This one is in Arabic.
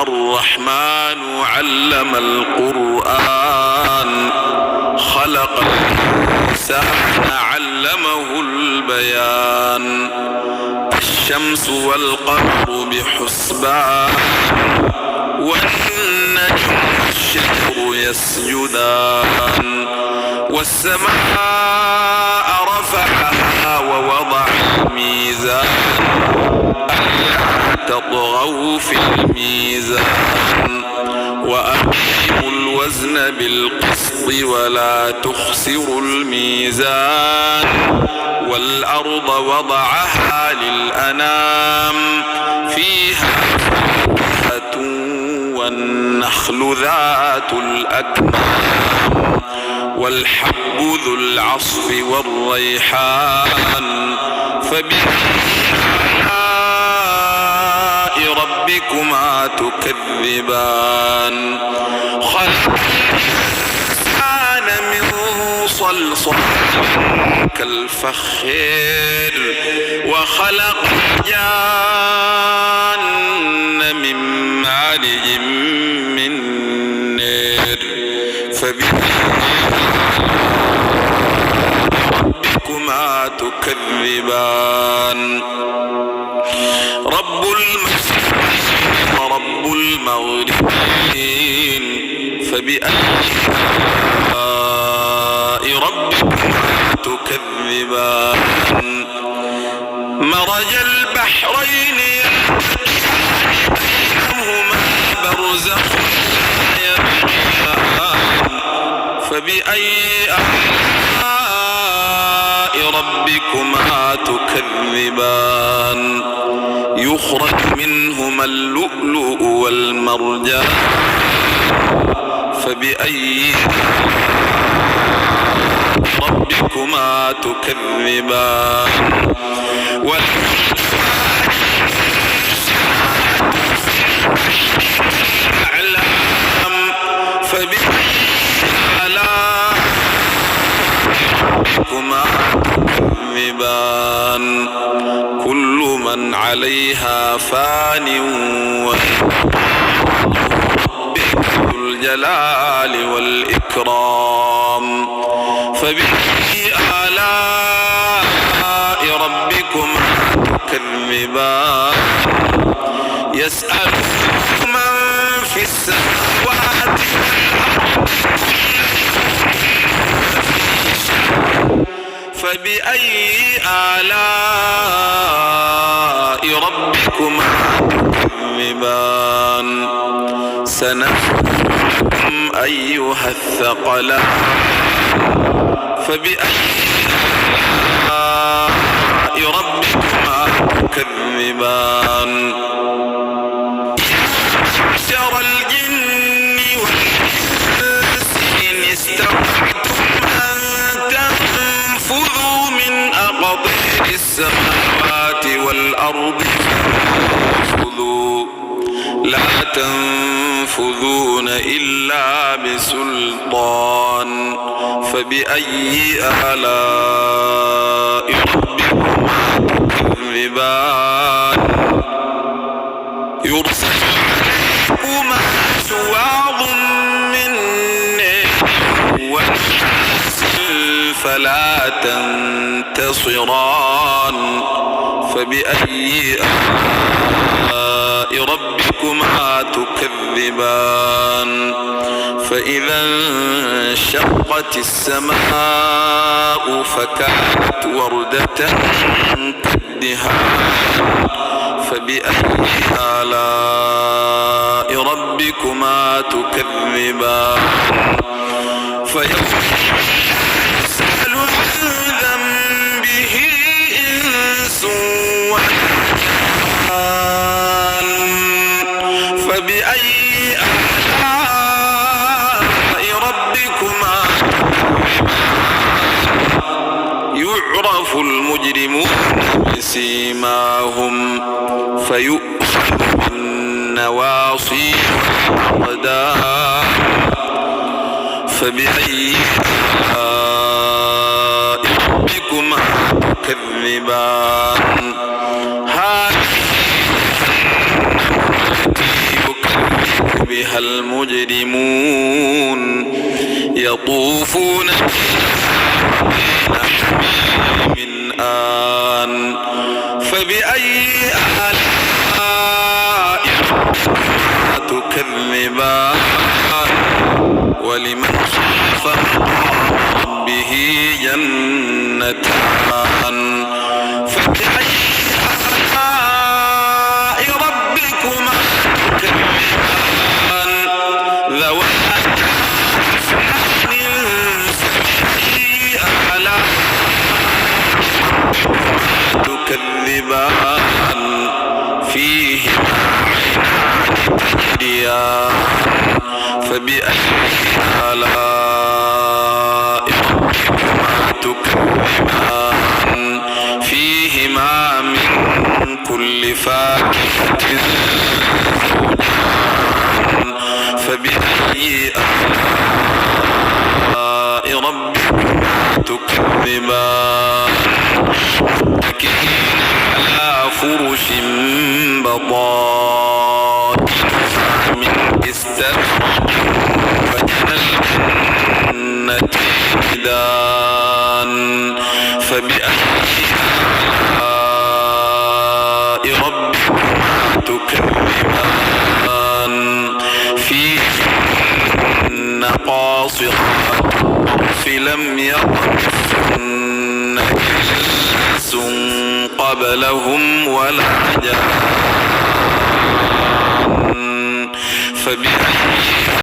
الرحمن علم القرآن خلق الإنسان علمه البيان الشمس والقمر بحسبان والنجم والشجر يسجدان والسماء رفعها ووضع الميزان ألا تطغوا في الميزان وأقيموا الوزن بالقسط ولا تخسروا الميزان والأرض وضعها للأنام فيها فاكهة والنخل ذات الأكمام والحب ذو العصف والريحان فبأي آلاء ربكما تكذبان خلق الإنسان من صلصال كالفخار وخلق الجان من مارج من نار فبأي ربكما تكذبان رب المشرقين ورب المغربين فبأي آلاء ربكما تكذبان مرج البحرين بينهما برزخ فبأي آلاء ربكما تكذبان يخرج منهما اللؤلؤ والمرجان فبأي ربكما تكذبان والأعلام فبأي آلاء ربكما تكذبان كل من عليها فان وربك ذو الجلال والإكرام فبأي آلاء ربكما تكذبان يسأل من في السماوات فبأي آلاء ربكما تكذبان سنفرغكم أيها الثقلان فبأي آلاء ربكما تكذبان معشر الجن والإنس إن استطعتم أن تنفذوا من أقطار السماوات والأرض فانفذوا لا تنفذون إلا بسلطان فبأي آلاء ربكما تكذبان يرسل عليكما شواظ من نار ونحاس فلا تنتصران فبأي آلاء ربكما تكذبان فإذا انشقت السماء فكانت وردة كالدهان فبأي آلاء ربكما تكذبان فيسأل عن ذنبه إنس وجان فبأي آلاء ربكما يعرف المجرمون بسيماهم فيؤخذ بالنواصي والأقدام فبأي آلاء ربكما تكذبان هذه التي يكذب بها المجرمون يطوفون بين حميم آن فبأي آلاء ربكما تكذبان ولمن خاف مقام ربه جنتان فبأي آلاء ربكما تكذبان ذواتا أفنان فبأي آلاء تكذبان فيهما عينان تجريان فبأي آلاء ربكما تكذبان فيهما من كل فاكهة زوجان فبأي آلاء ربكما تكذبان متكئين على فرش بطائنها من استبرق وجنى الجنتين دان فبأي آلاء ربكما تكذبان فيهن قاصرات الطرف لم يطمثهن إنس قبلهم ولا جان فبأي